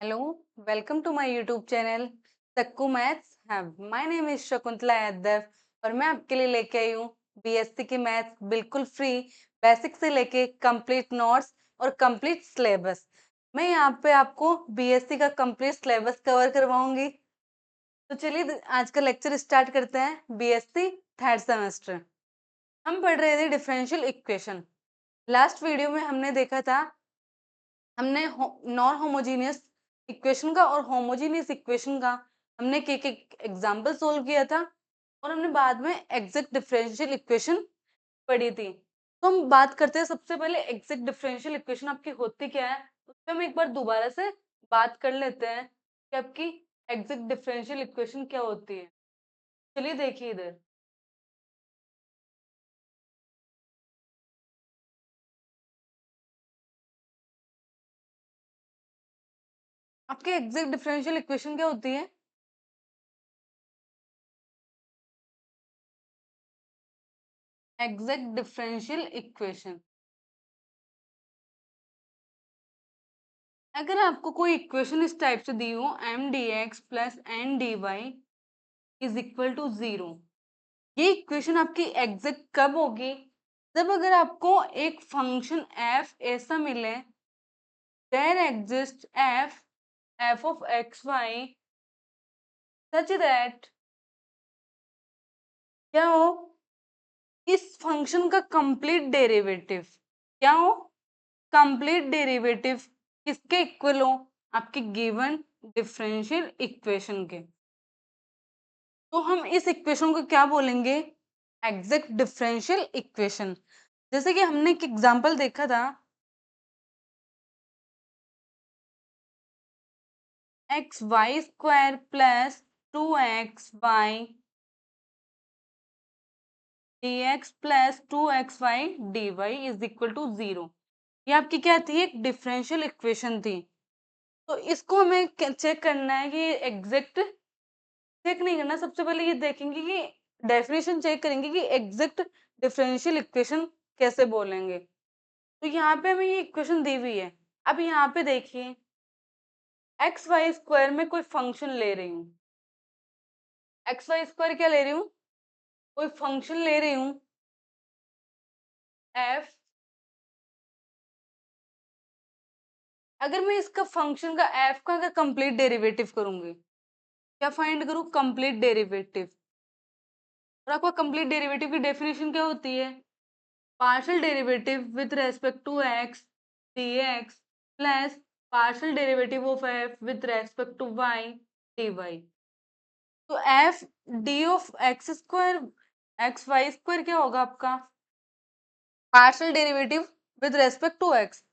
Hello, welcome to my YouTube channel Sakku maths have. My name is Shakuntala Yadav और मैं आपके लिए लेके आई हूँ बीएससी की मैथ्स बिल्कुल फ्री, बेसिक से लेके कंप्लीट नोट्स और कंप्लीट सिलेबस। मैं यहाँ पे आपको बीएससी का कंप्लीट सिलेबस कवर करवाऊंगी। तो चलिए आज का लेक्चर स्टार्ट करते हैं। बीएससी थर्ड सेमेस्टर हम पढ़ रहे थे डिफरेंशियल इक्वेशन। लास्ट वीडियो में हमने देखा था, हमने नॉन होमोजीनियस इक्वेशन का और होमोजीनियस इक्वेशन का हमने एक एक एग्जाम्पल सोल्व किया था और हमने बाद में एग्जैक्ट डिफरेंशियल इक्वेशन पढ़ी थी। तो हम बात करते हैं सबसे पहले एग्जैक्ट डिफरेंशियल इक्वेशन आपकी होती क्या है, उस पर हम एक बार दोबारा से बात कर लेते हैं कि आपकी एग्जैक्ट डिफरेंशियल इक्वेशन क्या होती है। चलिए देखिए इधर आपकी एग्जैक्ट डिफरेंशियल इक्वेशन क्या होती है। एग्जैक्ट डिफरेंशियल इक्वेशन, अगर आपको कोई इक्वेशन इस टाइप से दी हो m d x plus n d y is equal to 0, ये इक्वेशन आपकी एग्जैक्ट कब होगी? जब अगर आपको एक फंक्शन एफ ऐसा मिले, there exist f of x y such that क्या हो, इस फंक्शन का कंप्लीट डेरिवेटिव क्या हो, कंप्लीट डेरिवेटिव किसके इक्वल हो? आपके गिवन डिफरेंशियल इक्वेशन के। तो हम इस इक्वेशन को क्या बोलेंगे? Exact differential equation. जैसे कि हमने एक एग्जांपल देखा था, x y square plus 2xy dx plus 2xy dy is equal to 0। ये आपकी क्या थी? एक डिफरेंशियल इक्वेशन थी। तो इसको हमें चेक करना है कि एग्जैक्ट, चेक नहीं करना, सबसे पहले ये देखेंगे कि डेफिनेशन चेक करेंगे कि एग्जैक्ट डिफरेंशियल इक्वेशन कैसे बोलेंगे। तो यहाँ पे हमें ये इक्वेशन दी हुई है। अब यहाँ पे देखिए, एक्स वाई स्क्वायर में कोई फंक्शन ले रही हूँ, एक्स वाई स्क्वायर क्या ले रही हूँ? कोई फंक्शन ले रही हूँ एफ। अगर मैं इसका फंक्शन का एफ का अगर कंप्लीट डेरिवेटिव करूंगी, क्या फाइंड करूँ? Complete derivative. और आपका कंप्लीट डेरिवेटिव की डेफिनेशन क्या होती है? Partial derivative with respect to x dx plus partial derivative of f with respect to y dy। तो f d of x square x y square क्या होगा आपका? Partial derivative with respect to x.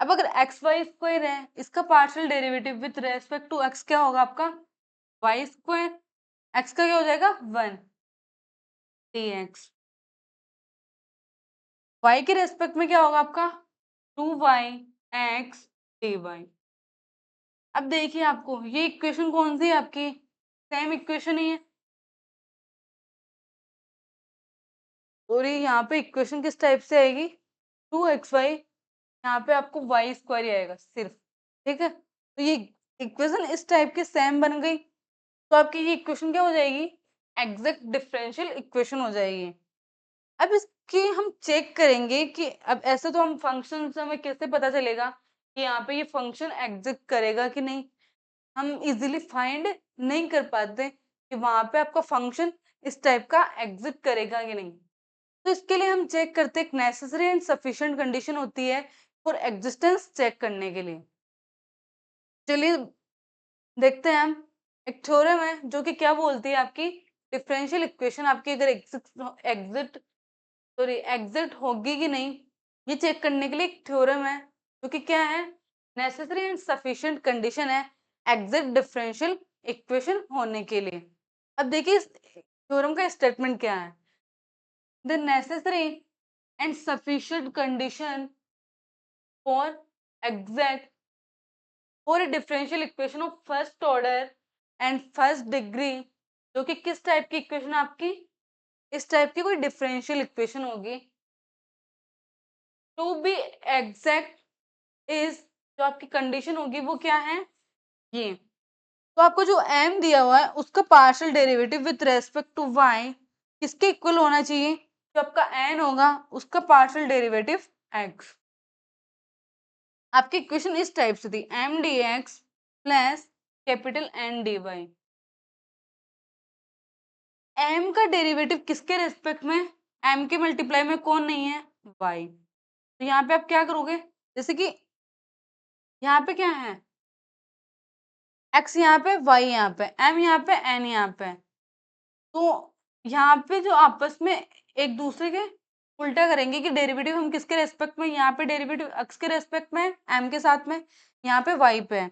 अब अगर x y square है, इसका partial derivative with respect to x क्या होगा आपका? Y square. एक्स का क्या हो जाएगा? 1 dx। वाई के रेस्पेक्ट में क्या होगा आपका? 2y x dy। अब देखिए आपको ये इक्वेशन कौन सी है आपकी? सेम इक्वेशन ही है। और ये यहाँ पे इक्वेशन किस टाइप से आएगी? 2xy, यहाँ पे आपको वाई स्क्वायर ही आएगा सिर्फ। ठीक है, तो ये इक्वेशन इस टाइप की सेम बन गई। तो आपकी ये इक्वेशन क्या हो जाएगी? एग्जैक्ट डिफरेंशियल इक्वेशन हो जाएगी। अब इसकी हम चेक करेंगे कि अब ऐसे तो हम फंक्शन से हमें कैसे पता चलेगा कि यहाँ पे ये फंक्शन एग्जिस्ट करेगा कि नहीं? हम इजीली फाइंड नहीं कर पाते कि वहां पे आपका फंक्शन इस टाइप का एग्जिस्ट करेगा कि नहीं। तो इसके लिए हम चेक करते हैं, एक नेसेसरी एंड सफिशिएंट कंडीशन होती है फॉर एग्जिस्टेंस चेक करने के लिए। चलिए देखते हैं हम। एक थ्योरम है जो कि क्या बोलती है, आपकी डिफरेंशियल इक्वेशन आपकी अगर एग्जिट सॉरी एग्जिट होगी कि नहीं, ये चेक करने के लिए एक थ्योरम है जो कि क्या है? नेसेसरी एंड सफिशिएंट कंडीशन है एग्जिट डिफरेंशियल इक्वेशन होने के लिए। अब देखिए इस थ्योरम का स्टेटमेंट क्या है। The necessary and sufficient condition for exact for a differential equation of first order and first degree, जो कि किस टाइप की इक्वेशन आपकी? इस टाइप की कोई डिफरेंशियल इक्वेशन होगी। टू बी एग्जैक्ट इज, जो आपकी कंडीशन होगी वो क्या है? ये तो आपको जो m दिया हुआ है उसका partial derivative with respect to y किसके इक्वल होना चाहिए? जो आपका n होगा उसका पार्शियल डेरिवेटिव x। आपकी इक्वेशन इस टाइप से थी m dx plus capital N dy। m का डेरिवेटिव किसके रेस्पेक्ट में? m के मल्टीप्लाई में कौन नहीं है? y। तो यहाँ पे आप क्या करोगे? जैसे कि यहाँ पे क्या है? x यहाँ पे, y यहाँ पे, m यहाँ पे, n यहाँ पे। तो यहाँ पे जो आपस में एक दूसरे के उल्टा करेंगे कि डेरिवेटिव हम किसके रेस्पेक्ट में, यहाँ पे डेरिवेटिव x के रेस्पेक्ट में m के साथ में, यहाँ पे y पे है।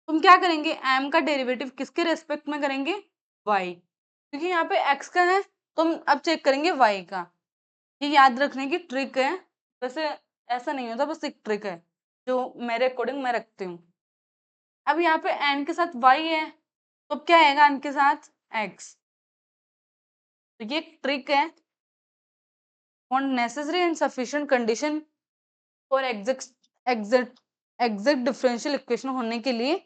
तुम क्या करेंगे? m का डेरिवेटिव किसके रेस्पेक्ट में करेंगे? y। क्योंकि यहाँ पे x का है तो हम अब चेक करेंगे y का। ये याद रखने की ट्रिक है, वैसे ऐसा नहीं होता, बस एक ट्रिक है जो मेरे अकॉर्डिंग मैं रखती हूँ। अब यहाँ पे n के साथ y है तो अब क्या आएगा n के साथ? x। तो ये एक ट्रिक है। on necessary and sufficient condition for exact differential equation होने के लिए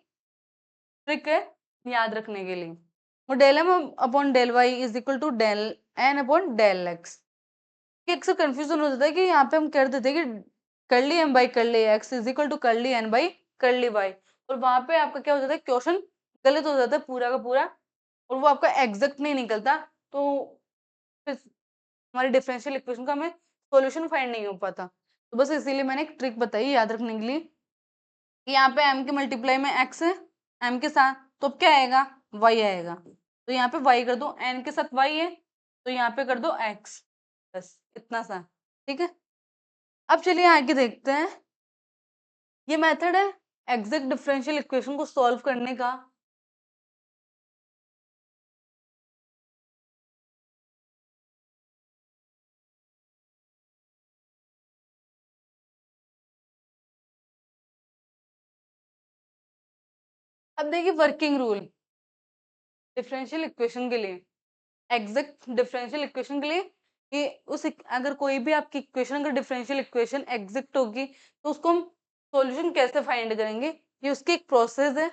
ट्रिक है याद रखने के लिए। और del m upon del y is equal to del n upon del x. अक्सर कंफ्यूजन हो जाता है कि यहाँ पे हम कर देते हैं कि curly m by curly x is equal to curly n by curly y, और वहां पे आपका क्या हो जाता है? क्वेश्चन गलत हो जाता है पूरा का पूरा, और वो आपका एग्जैक्ट नहीं निकलता, तो फिर हमारे डिफरेंशियल इक्वेशन का हमें सॉल्यूशन फाइंड नहीं हो पाता। तो बस इसीलिए मैंने एक ट्रिक बताई याद रखने के लिए कि यहाँ पे m के मल्टीप्लाई में x है m के साथ, तो अब क्या आएगा? y आएगा। तो यहाँ पे y कर दो, n के साथ y है तो यहाँ पे कर दो x। बस इतना सा, ठीक है। अब चलिए आगे देखते हैं। ये मेथड है एग्जैक्ट डिफरेंशियल इक्वेशन को सॉल्व करने का। अब देखिए वर्किंग रूल डिफरेंशियल इक्वेशन के लिए, एग्जैक्ट डिफरेंशियल इक्वेशन के लिए कि अगर कोई भी आपकी इक्वेशन अगर डिफरेंशियल इक्वेशन एग्जैक्ट होगी तो उसको हम सॉल्यूशन कैसे फाइंड करेंगे, ये उसकी एक प्रोसेस है।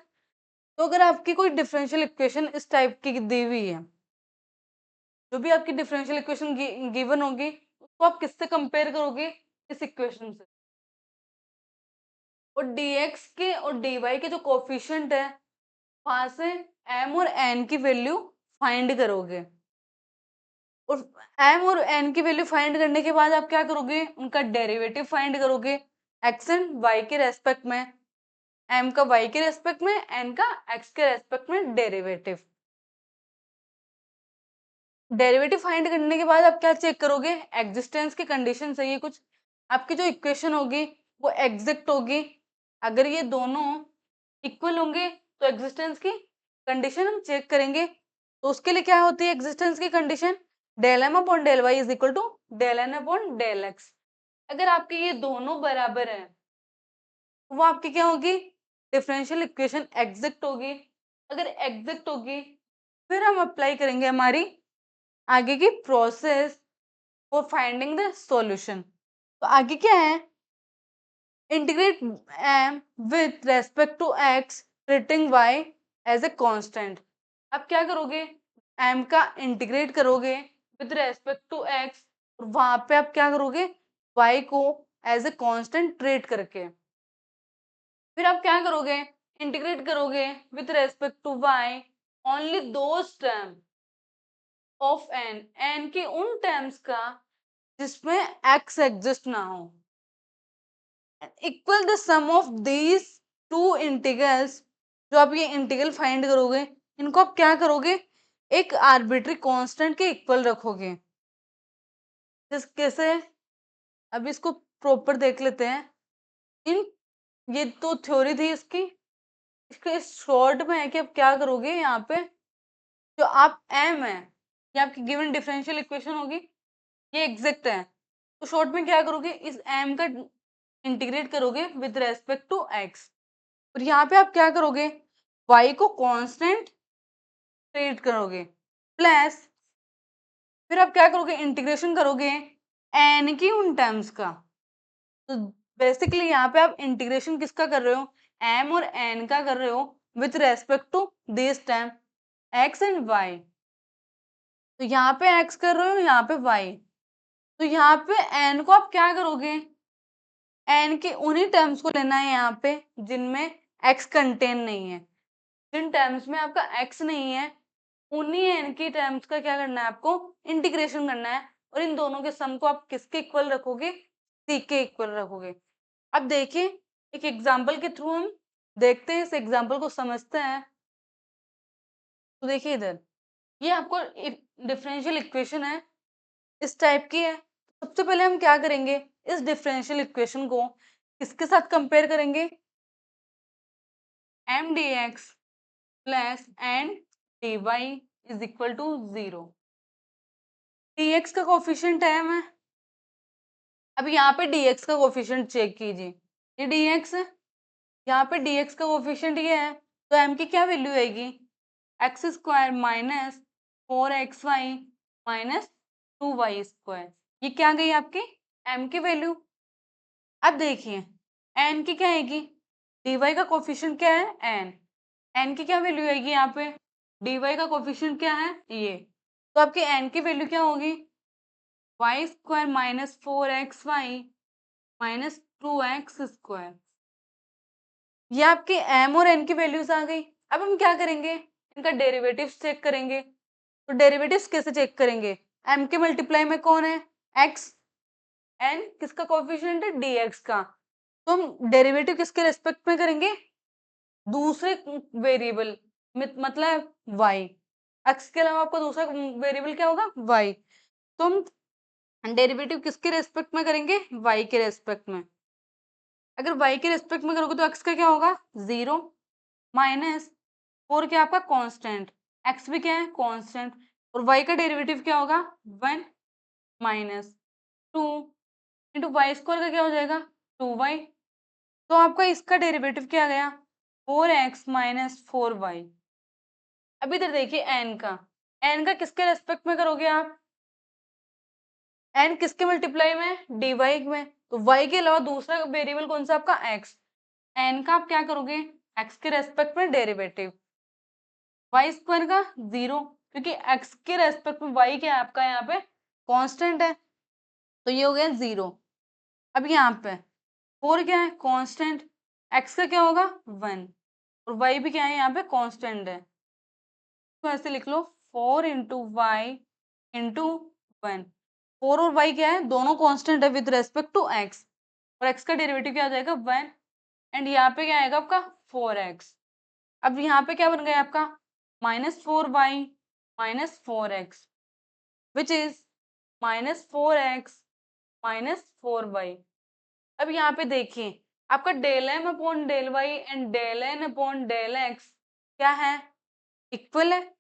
तो अगर आपकी कोई डिफरेंशियल इक्वेशन इस टाइप की दी हुई है, जो भी आपकी डिफरेंशियल इक्वेशन गिवन होगी उसको आप किससे कंपेयर करोगे? इस इक्वेशन से। और dx के और dy के जो कोफिशिएंट है वहां से m और n की वैल्यू फाइंड करोगे, और m और n की वैल्यू फाइंड करने के बाद आप क्या करोगे? उनका डेरिवेटिव फाइंड करोगे x एंड y के रेस्पेक्ट में, m का y के रेस्पेक्ट में, n का x के रेस्पेक्ट में डेरिवेटिव। डेरिवेटिव फाइंड करने के बाद आप क्या चेक करोगे? एग्जिस्टेंस की कंडीशन से, ये कुछ आपकी जो इक्वेशन होगी वो एग्जैक्ट होगी। अगर ये दोनों इक्वल होंगे तो एग्जिस्टेंस की कंडीशन हम चेक करेंगे। तो उसके लिए क्या होती है एग्जिस्टेंस की condition? Del m upon del y is equal to del n upon del x. अगर आपके ये दोनों बराबर हैं तो वो आपकी क्या होगी? डिफरेंशियल इक्वेशन एग्जैक्ट होगी। अगर एग्जैक्ट होगी फिर हम अप्लाई करेंगे हमारी आगे की process for finding the solution. तो आगे क्या है? Integrate m with respect to x treating y as a constant. अब क्या करोगे? m का इंटीग्रेट करोगे विथ रेस्पेक्ट टू x, और वहां पे आप क्या करोगे? y को एज ए कांस्टेंट ट्रीट करके। फिर आप क्या करोगे? इंटीग्रेट करोगे with respect to y only those term of n के उन टर्म्स का जिसमें x एग्जिस्ट ना हो। Equal the sum of these two integrals. जो आप ये इंटीग्रल फाइंड करोगे इनको आप क्या करोगे? एक आर्बिट्री कांस्टेंट के इक्वल रखोगे। जिस कैसे? अब इसको प्रॉपर देख लेते हैं। इन ये तो थ्योरी थी इसकी, इसके शॉर्ट में है कि आप क्या करोगे? यहाँ पे जो आप m है, ये आपकी गिवन डिफरेंशियल इक्वेशन होगी, ये एग्जैक्ट है, तो शॉर्ट में क्या करोगे? इस m का इंटीग्रेट करोगे विद रेस्पेक्ट टू x, और यहाँ पे आप क्या करोगे? y को कांस्टेंट ट्रीट करोगे, प्लस फिर आप क्या करोगे? इंटीग्रेशन करोगे n की उन टर्म्स का। तो बेसिकली यहाँ पे आप इंटीग्रेशन किसका कर रहे हो? m और n का कर रहे हो, with respect to this time x and y। तो यहाँ पे x कर रहे हो, यहाँ पे y। तो यहाँ पे n को आप क्या करोगे, n के उन्हीं टर्म्स को लेना है यहाँ पे जिनमें x कंटेन नहीं है। जिन टर्म्स में आपका x नहीं है उन्हीं n की टर्म्स का क्या करना है, आपको इंटीग्रेशन करना है। और इन दोनों के सम को आप किसके इक्वल रखोगे, c के इक्वल रखोगे। अब देखिए एक एग्जाम्पल के थ्रू हम देखते हैं, इस एग्जाम्पल को समझते हैं। तो देखिए इधर ये आपको डिफरेंशियल इक्वेशन है, इस टाइप की है। सबसे पहले हम क्या करेंगे, इस डिफरेंशियल इक्वेशन को किसके साथ कंपेयर करेंगे, m d x plus n d y is equal to 0। dx का कोफिशिएंट m है। अब यहाँ पे dx का कोफिशिएंट चेक कीजिए, ये dx है, यहाँ पे dx का कोफिशिएंट ये है, तो m की क्या वैल्यू आएगी, x square minus 4xy minus 2y square. ये क्या गई आपकी m की वैल्यू। अब देखिए n की क्या आएगी, dy का कोफिशिएंट क्या है n की क्या वैल्यू आएगी, यहाँ पे dy का कोफिशिएंट क्या है ये, तो आपकी n की वैल्यू क्या होगी, y square minus 4xy minus 2x square. ये आपके m और n की वैल्यूज आ गई। अब हम क्या करेंगे, इनका डेरिवेटिव्स चेक करेंगे। तो डेरिवेटिव्स कैसे चेक करेंगे, m के मल्टीप्लाई में कौन है x, n किसका कोफिशिएंट है dx का। तो हम डेरिवेटिव किसके रेस्पेक्ट में करेंगे, दूसरे वेरिएबल मतलब y। x के अलावा आपका दूसरा वेरिएबल क्या होगा y। तो हम डेरिवेटिव किसके रेस्पेक्ट में करेंगे, y के रेस्पेक्ट में। अगर y के रेस्पेक्ट में करोगे तो x का क्या होगा 0 माइनस 4 क्या आपका कांस्टेंट, x भी क्या है कांस्टेंट, और y का डेरिवेटिव क्या होगा 1 माइनस 2 इंटू वाई स्क्वायर का क्या हो जाएगा 2y। तो आपका इसका डेरिवेटिव क्या आ गया 4x माइनस 4y। अब इधर देखिए n का किसके रेस्पेक्ट में करोगे आप, n किसके मल्टीप्लाई में dy में, तो y के अलावा दूसरा वेरिएबल कौन सा आपका x, n का आप क्या करोगे x के रेस्पेक्ट में डेरिवेटिव, वाई स्क्वायर का 0 क्योंकि x के रेस्पेक्ट में y क्या है आपका यहाँ पे कांस्टेंट है, तो ये हो गया 0। अब यहाँ पे 4 क्या है कांस्टेंट, x का क्या होगा 1 और y भी क्या है यहाँ पे कांस्टेंट है, तो ऐसे लिख लो 4 इंटू वाई इंटू 1। 4 और y क्या है दोनों कांस्टेंट है विद रेस्पेक्ट टू x, और x का डेरिवेटिव क्या आ जाएगा 1 एंड यहाँ पे क्या आएगा आपका 4x। अब यहाँ पे क्या बन गया आपका -4y minus 4x which is -4x-4y। अब यहाँ पे देखिए आपका del m upon del y and del n upon del x क्या है इक्वल है।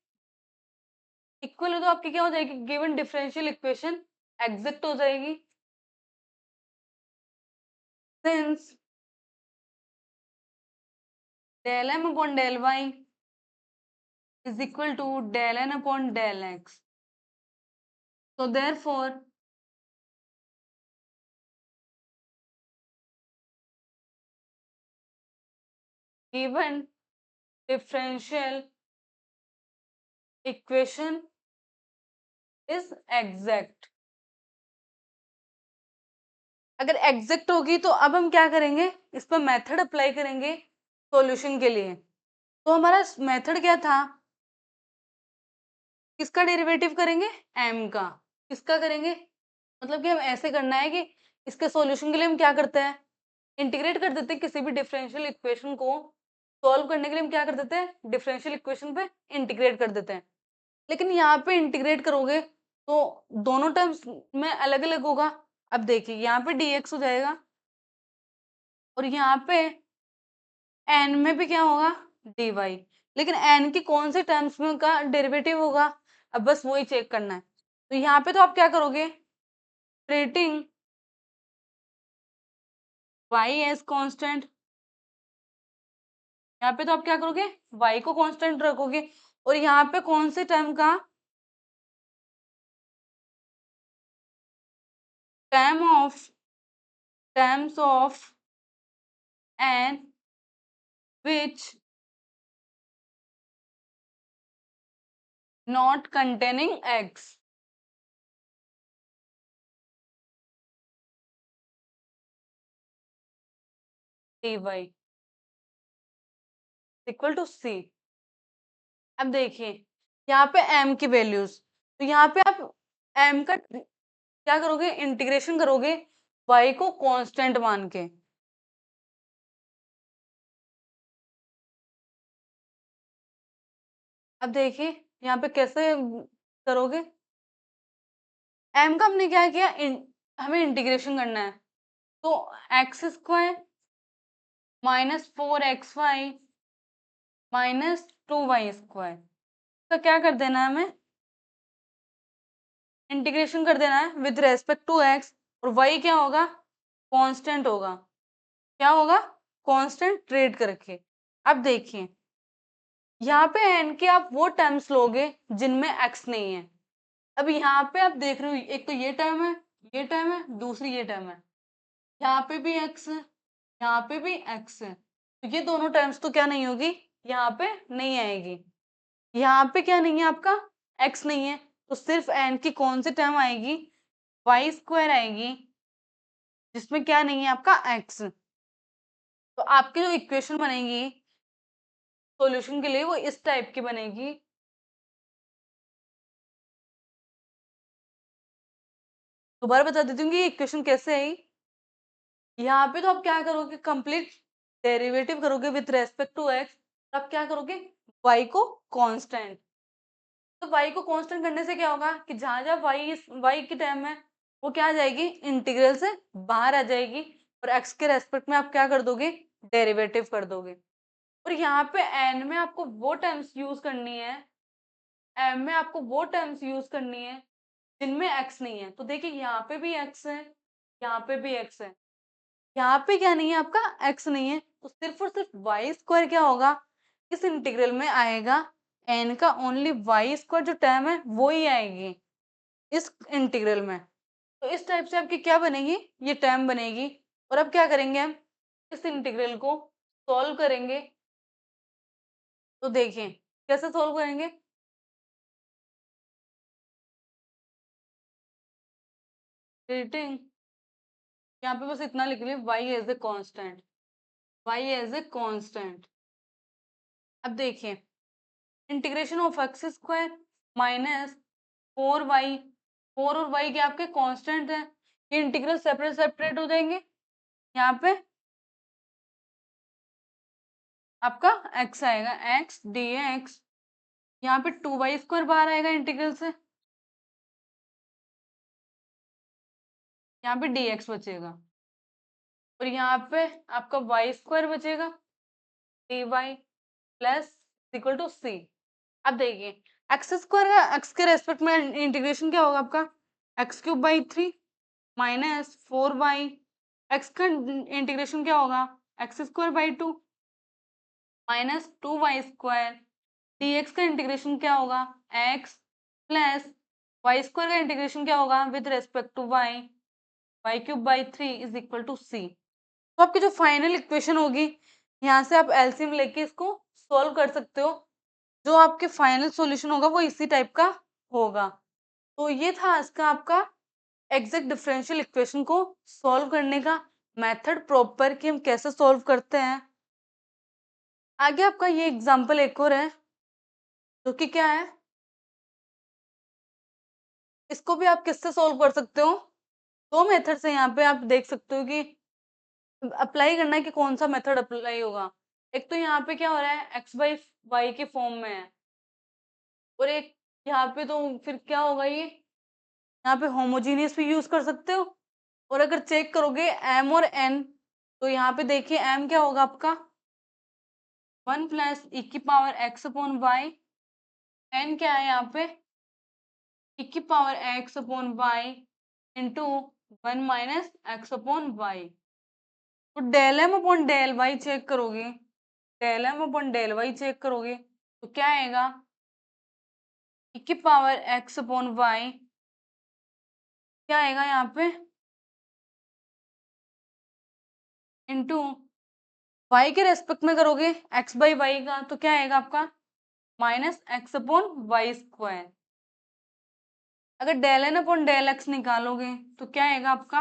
इक्वल है तो आपकी क्या हो जाएगी, गिवन डिफरेंशियल इक्वेशन एग्जैक्ट हो जाएगी। Since del m upon del y is equal to del n upon del x. So therefore, given differential equation is exact। अगर एग्जैक्ट होगी तो अब हम क्या करेंगे, इस पर मेथड अप्लाई करेंगे सॉल्यूशन के लिए। तो हमारा मेथड क्या था, किसका डेरिवेटिव करेंगे m का, किसका करेंगे मतलब कि हम ऐसे करना है कि इसके सॉल्यूशन के लिए हम क्या करते हैं इंटीग्रेट कर देते हैं, किसी भी डिफरेंशियल इक्वेशन को सॉल्व करने के लिए हम क्या कर देते हैं डिफरेंशियल इक्वेशन पे इंटीग्रेट कर देते हैं। लेकिन यहाँ पे इंटीग्रेट करोगे तो दोनों टर्म्स में अलग अलग होगा। अब देखिए यहाँ पे dx हो जाएगा और यहाँ पे n में भी क्या होगा dy, लेकिन n की कौन से टर्म्स में का डेरिवेटिव होगा, अब बस वही चेक करना है। तो यहाँ पे तो आप क्या करोगे, ट्रीटिंग y एज कांस्टेंट, यहाँ पे तो आप क्या करोगे y को कांस्टेंट रखोगे और यहाँ पे कौन से टर्म का terms of n which not containing x. D y equal to c. अब देखिए यहाँ पे m की वैल्यूज, तो यहाँ पे आप m का क्या करोगे, इंटीग्रेशन करोगे y को कांस्टेंट मान के। अब देखिए यहाँ पे कैसे करोगे, m का हमने क्या किया, हमें इंटीग्रेशन करना है, तो x square -4xy -2y square का क्या कर देना है, हमें इंटीग्रेशन कर देना है विद रेस्पेक्ट टू एक्स, और y क्या होगा, कांस्टेंट होगा। क्या होगा, कांस्टेंट रेट करके। अब देखिए यहाँ पे n के आप वो टर्म्स लोगे जिनमें x नहीं है। अब यहाँ पे आप देख रहे हो, एक तो ये टर्म है, ये टर्म है, दूसरी ये टर्म है, यहाँ पे भी x है, यहाँ पे भी x है, तो ये दोनों टर्म्स तो क्या नहीं होगी, यहाँ पे नहीं आएगी। यहाँ पे क्या नहीं है आपका, x नहीं है, तो सिर्फ n की कौन सी टर्म आएगी, वाई स्क्वायर आएगी, जिसमें क्या नहीं है आपका x। तो आपकी जो इक्वेशन बनेगी सॉल्यूशन के लिए वो इस टाइप की बनेगी। दोबारा बता देती हूँ कि ये इक्वेशन कैसे आई। यहाँ पे तो आप क्या करोगे, कंप्लीट डेरिवेटिव करोगे विथ रेस्पेक्ट टू एक्स। आप क्या करोगे, y को कांस्टेंट, तो y को कांस्टेंट करने से क्या होगा कि जहां जहां y की टर्म है वो क्या आ जाएगी, इंटीग्रल से बाहर आ जाएगी, और x के रेस्पेक्ट में आप क्या कर दोगे, डेरिवेटिव कर दोगे। और यहाँ पे n में आपको वो टर्म्स यूज करनी है, m में आपको वो टर्म्स यूज करनी है जिनमें x नहीं है। तो देखिए यहाँ पे भी x है, यहाँ पे भी x है, यहाँ पे क्या नहीं है आपका, x नहीं है, तो सिर्फ और सिर्फ वाई स्क्वायर क्या होगा, इस इंटीग्रल में आएगा, n का ओनली वाई स्क्वायर जो टर्म है वो ही आएगी इस इंटीग्रल में। तो इस टाइप से आपकी क्या बनेगी, ये टर्म बनेगी। और अब क्या करेंगे हम, इस इंटीग्रल को सॉल्व करेंगे। तो देखिए कैसे सॉल्व करेंगे, रेटिंग यहाँ पे बस इतना लिख लिया, y as a constant, y as a constant. अब देखिए integration of x square -4y, 4 और y के आपके कांस्टेंट है, ये इंटीग्रल सेपरेट सेपरेट हो जाएंगे। यहाँ पे आपका x आएगा, x dx, यहाँ पे 2y स्क्वायर बाहर आएगा इंटीग्रल से, यहाँ पे dx बचेगा, और यहाँ पे आपका y स्क्वायर बचेगा, dy plus equal to c। अब देखिए एक्स स्क्वायर का एक्स के रेस्पेक्ट में इंटीग्रेशन क्या होगा आपका, x³/3 -4y, एक्स का इंटीग्रेशन क्या होगा, x²/2 -2y स्क्वायर, dx का इंटीग्रेशन क्या होगा, x प्लस वाई स्क्वायर का इंटीग्रेशन क्या होगा with respect to y³/3 is equal to c। तो आपकी जो फाइनल इक्वेशन होगी, यहाँ से आप एलसीएम लेके इसको सॉल्व कर सकते हो, जो आपके फाइनल सॉल्यूशन होगा वो इसी टाइप का होगा। तो ये था आज का आपका एग्जैक्ट डिफरेंशियल इक्वेशन को सॉल्व करने का मेथड प्रॉपर, कि हम कैसे सॉल्व करते हैं। आगे आपका ये एग्जांपल एक और है, जो कि क्या है, इसको भी आप किससे सॉल्व कर सकते हो, दो मेथड से यहाँ पे आप देख सकते हो कि अप्लाई करना है कि कौन सा मेथड अप्लाई होगा। एक तो यहाँ पे क्या हो रहा है, x/y के फॉर्म में है, और एक यहाँ पे तो फिर क्या होगा, ये यहाँ पे होमोजीनियस भी यूज कर सकते हो। और अगर चेक करोगे m और n, तो यहाँ पे देखिए m क्या होगा आपका 1 प्लस e⁻x/y, n क्या है यहाँ पे e⁻x/y इंटू 1 माइनस x/y। तो del m upon del y check करोगे, del m upon del y check करोगे तो क्या आएगा, e⁻x/y क्या आएगा यहाँ पे इंटू y के रेस्पेक्ट में करोगे x/y का, तो क्या आएगा आपका minus x upon y square. अगर del n upon del x निकालोगे तो क्या आएगा आपका,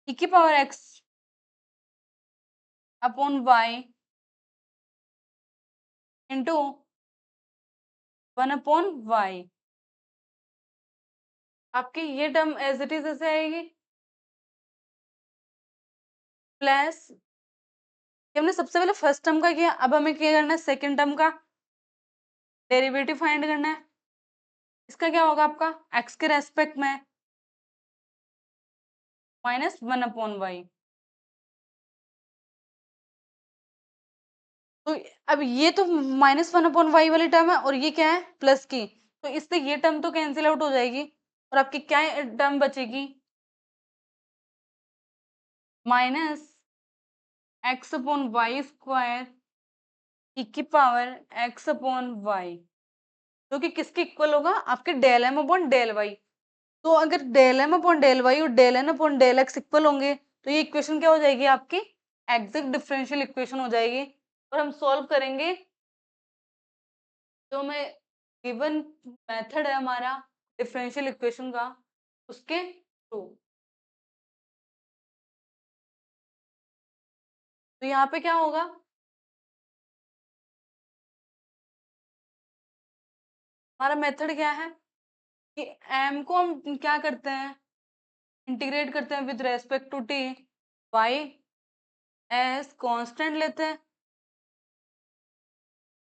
ई की power x upon y into 1/y। आपकी ये टर्म एज इट इज ऐसे आएगी, प्लस हमने सबसे पहले फर्स्ट टर्म का किया, अब हमें क्या करना है, सेकंड टर्म का डेरिवेटिव फाइंड करना है। इसका क्या होगा आपका, एक्स के रेस्पेक्ट में माइनस 1/y। तो अब ये तो -1/y वाली टर्म है और ये क्या है, प्लस की, तो इससे ये टर्म तो कैंसिल आउट हो जाएगी और आपकी क्या टर्म बचेगी, minus x upon y square e की पावर एक्स अपॉन वाई, जो कि किसके इक्वल होगा, आपके del m upon del y. तो अगर del m upon del y और del n upon del x equal होंगे तो ये इक्वेशन क्या हो जाएगी, आपकी एग्जैक्ट डिफरेंशियल इक्वेशन हो जाएगी। और हम सॉल्व करेंगे, जो मैं गिवन मेथड है हमारा डिफरेंशियल इक्वेशन का, उसके थ्रू। तो यहाँ पे क्या होगा, हमारा मेथड क्या है कि m को हम क्या करते हैं, इंटीग्रेट करते हैं with respect to t, y as constant लेते हैं,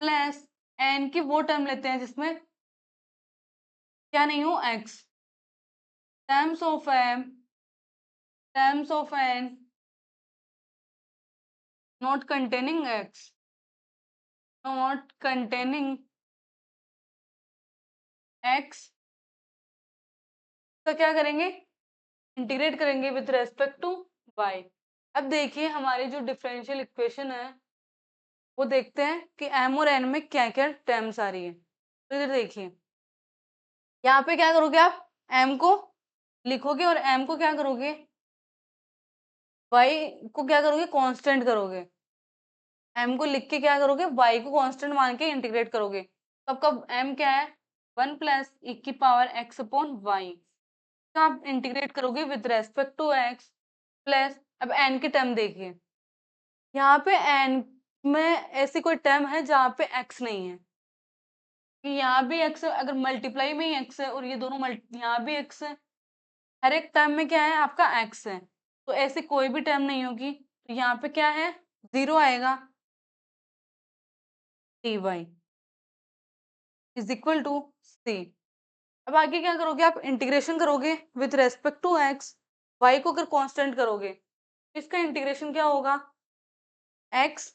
प्लस n की वो टर्म लेते हैं जिसमें क्या नहीं हो, x, terms of m, terms of n not containing x, not containing x का क्या करेंगे, इंटीग्रेट करेंगे विद रेस्पेक्ट टू y। अब देखिए हमारी जो डिफरेंशियल इक्वेशन है वो देखते हैं कि m और n में क्या क्या टर्म्स आ रही है। तो इधर देखिए, यहाँ पे क्या करोगे आप, m को लिखोगे और m को क्या करोगे, y को क्या करोगे, कांस्टेंट करोगे, m को लिख के क्या करोगे, y को कांस्टेंट मान के इंटीग्रेट करोगे, तो आपका m क्या है, 1 प्लस ई की पावर x अपॉन वाई, तो आप इंटीग्रेट करोगे with respect to x, plus अब n की टर्म देखिए, यहाँ पे n में ऐसी कोई टर्म है जहाँ पे x नहीं है, कि यहाँ भी x है, अगर मल्टीप्लाई में ही x है और ये दोनों यहाँ भी x है, हर एक टर्म में क्या है आपका x है, तो ऐसी कोई भी टर्म नहीं होगी, तो यहाँ पे क्या है, 0 आएगा, dy is equal to c। अब आगे क्या करोगे, आप इंटीग्रेशन करोगे with respect to x, y को अगर कांस्टेंट करोगे तो इसका इंटीग्रेशन क्या होगा, x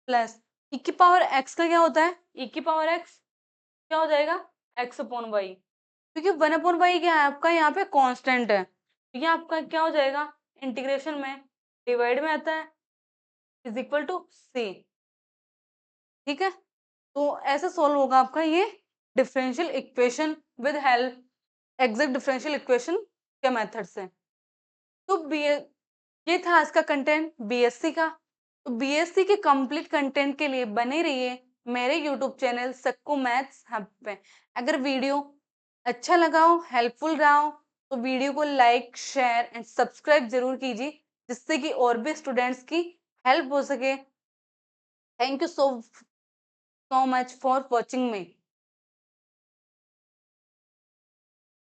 प्लस e की पावर x का क्या होता है, e की पावर x क्या हो जाएगा, x अपॉन वाई, क्योंकि 1/y क्या है आपका यहाँ पे कांस्टेंट है, तो ये आपका क्या हो जाएगा, इंटीग्रेशन में डिवाइड में आता है, इज इक्वल टू c। ठीक है, तो ऐसे सोल्व होगा आपका ये differential equation with help exact differential equation के मेथड से। तो ये था आज का कंटेंट बीएससी का। तो बीएससी के कंप्लीट कंटेंट के लिए बने रहिए मेरे YouTube channel Sakku maths hub पे। अगर वीडियो अच्छा लगा हो, हेल्पफुल रहा हो, तो वीडियो को लाइक, शेयर एंड सब्सक्राइब जरूर कीजिए, जिससे कि और भी स्टूडेंट्स की हेल्प हो सके। Thank you so much for watching me.